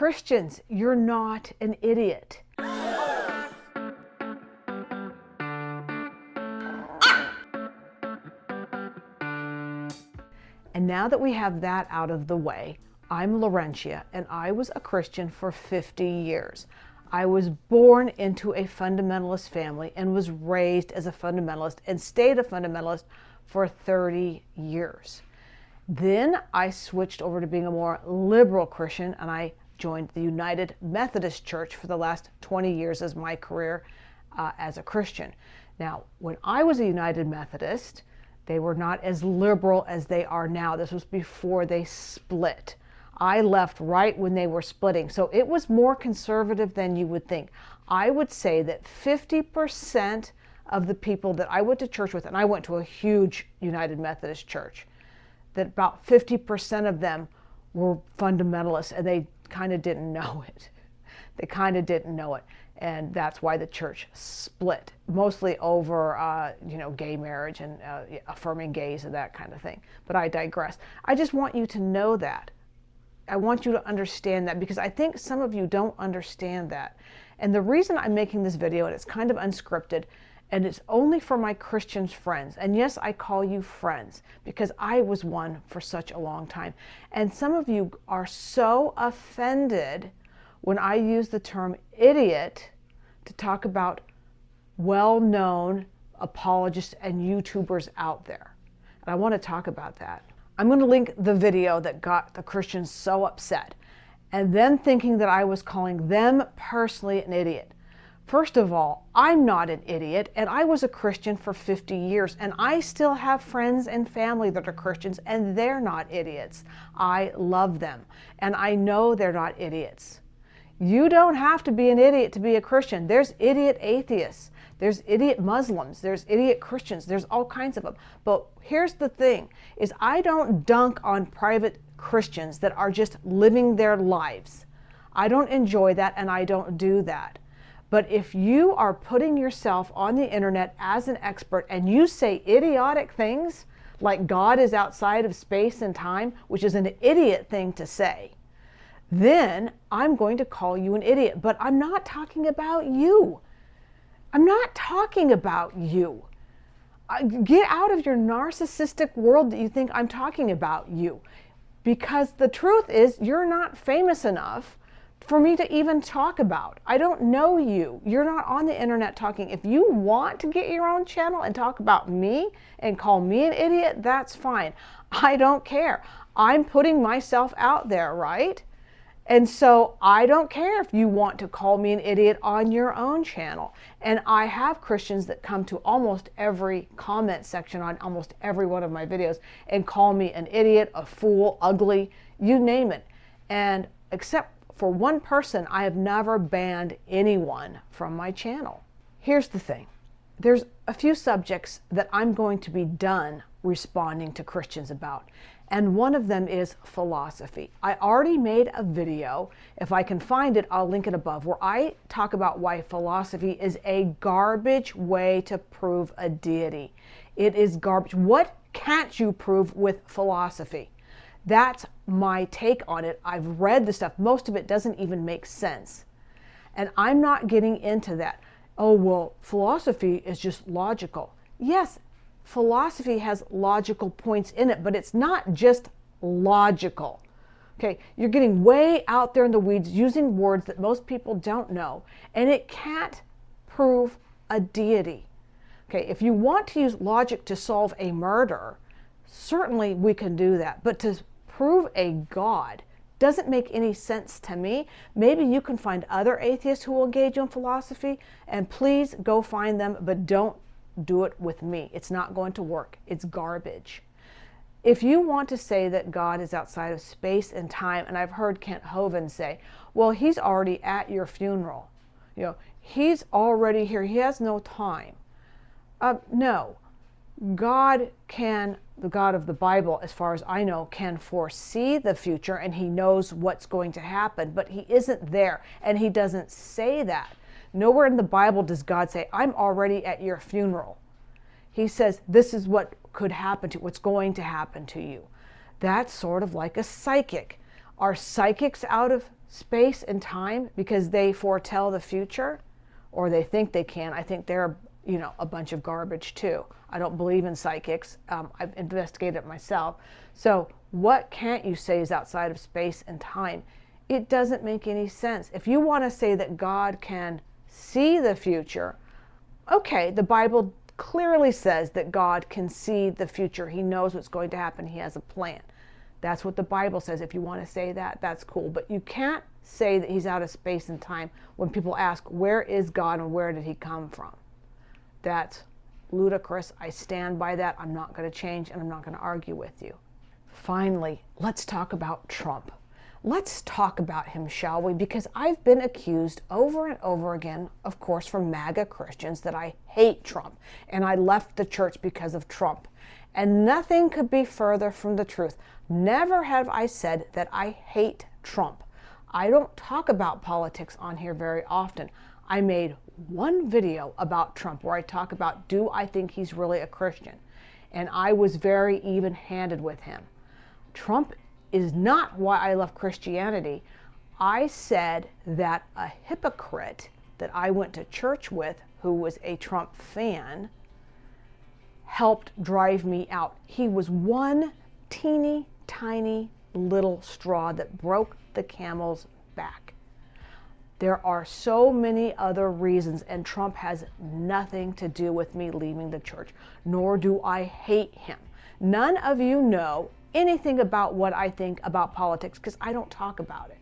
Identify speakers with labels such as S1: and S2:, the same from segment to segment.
S1: Christians, you're not an idiot. And now that we have that out of the way, I'm Laurentia, and I was a Christian for 50 years. I was born into a fundamentalist family and was raised as a fundamentalist and stayed a fundamentalist for 30 years. Then I switched over to being a more liberal Christian, and I joined the United Methodist Church for the last 20 years as my career as a Christian. Now, when I was a United Methodist, they were not as liberal as they are now. This was before they split. I left right when they were splitting, so it was more conservative than you would think. I would say that 50% of the people that I went to church with, and I went to a huge United Methodist church, that about 50% of them were fundamentalists, and they kind of didn't know it. They kind of didn't know it. And that's why the church split, mostly over, gay marriage and affirming gays and that kind of thing. But I digress. I just want you to know that. I want you to understand that, because I think some of you don't understand that. And the reason I'm making this video, and it's kind of unscripted, and it's only for my Christian friends. And yes, I call you friends, because I was one for such a long time. And some of you are so offended when I use the term idiot to talk about well-known apologists and YouTubers out there. And I want to talk about that. I'm going to link the video that got the Christians so upset, and then thinking that I was calling them personally an idiot. First of all, I'm not an idiot, and I was a Christian for 50 years, and I still have friends and family that are Christians, and they're not idiots. I love them, and I know they're not idiots. You don't have to be an idiot to be a Christian. There's idiot atheists. There's idiot Muslims. There's idiot Christians. There's all kinds of them. But here's the thing, is I don't dunk on private Christians that are just living their lives. I don't enjoy that, and I don't do that. But if you are putting yourself on the internet as an expert and you say idiotic things, like God is outside of space and time, which is an idiot thing to say, then I'm going to call you an idiot. But I'm not talking about you. I'm not talking about you. Get out of your narcissistic world that you think I'm talking about you. Because the truth is, you're not famous enough for me to even talk about. I don't know you. You're not on the internet talking. If you want to get your own channel and talk about me and call me an idiot, that's fine. I don't care. I'm putting myself out there, right? And so I don't care if you want to call me an idiot on your own channel. And I have Christians that come to almost every comment section on almost every one of my videos and call me an idiot, a fool, ugly, you name it. And except for one person, I have never banned anyone from my channel. Here's the thing. There's a few subjects that I'm going to be done responding to Christians about. And one of them is philosophy. I already made a video. If I can find it, I'll link it above, where I talk about why philosophy is a garbage way to prove a deity. It is garbage. What can't you prove with philosophy? That's my take on it. I've read the stuff. Most of it doesn't even make sense. And I'm not getting into that. Oh, well, philosophy is just logical. Yes, philosophy has logical points in it, but it's not just logical. Okay, you're getting way out there in the weeds using words that most people don't know, and it can't prove a deity. Okay, if you want to use logic to solve a murder, certainly we can do that, but to prove a God doesn't make any sense to me. Maybe you can find other atheists who will engage in philosophy, and please go find them, but don't do it with me. It's not going to work. It's garbage. If you want to say that God is outside of space and time, and I've heard Kent Hovind say, well, he's already at your funeral. You know, he's already here. He has no time. No. God can, the God of the Bible, as far as I know, can foresee the future, and he knows what's going to happen, but he isn't there, and he doesn't say that. Nowhere in the Bible does God say, I'm already at your funeral. He says, this is what could happen to you, what's going to happen to you. That's sort of like a psychic. Are psychics out of space and time because they foretell the future, or they think they can. I think they're, a bunch of garbage too. I don't believe in psychics. I've investigated it myself. So what can't you say is outside of space and time? It doesn't make any sense. If you want to say that God can see the future, okay, the Bible clearly says that God can see the future. He knows what's going to happen. He has a plan. That's what the Bible says. If you want to say that, that's cool. But you can't say that he's out of space and time when people ask, where is God and where did he come from? That's ludicrous. I stand by that. I'm not going to change, and I'm not going to argue with you. Finally, let's talk about Trump. Let's talk about him, shall we? Because I've been accused over and over again, of course, from MAGA Christians, that I hate Trump and I left the church because of Trump. And nothing could be further from the truth. Never have I said that I hate Trump. I don't talk about politics on here very often. I made one video about Trump where I talk about, do I think he's really a Christian? And I was very even-handed with him. Trump is not why I love Christianity. I said that a hypocrite that I went to church with, who was a Trump fan, helped drive me out. He was one teeny tiny little straw that broke the camel's back. There are so many other reasons, and Trump has nothing to do with me leaving the church, nor do I hate him. None of you know anything about what I think about politics because I don't talk about it.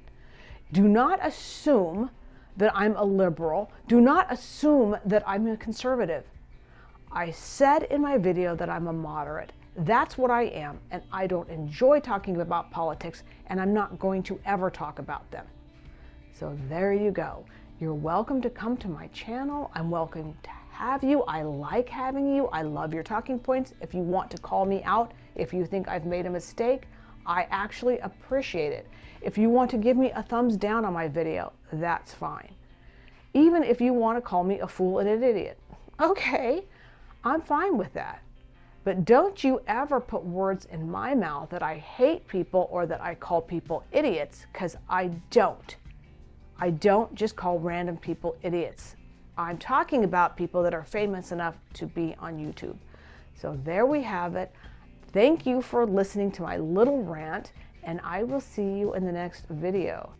S1: Do not assume that I'm a liberal. Do not assume that I'm a conservative. I said in my video that I'm a moderate. That's what I am, and I don't enjoy talking about politics, and I'm not going to ever talk about them. So there you go. You're welcome to come to my channel. I'm welcome to have you. I like having you. I love your talking points. If you want to call me out, if you think I've made a mistake, I actually appreciate it. If you want to give me a thumbs down on my video, that's fine. Even if you want to call me a fool and an idiot, okay, I'm fine with that. But don't you ever put words in my mouth that I hate people or that I call people idiots, because I don't. I don't just call random people idiots. I'm talking about people that are famous enough to be on YouTube. So there we have it. Thank you for listening to my little rant, and I will see you in the next video.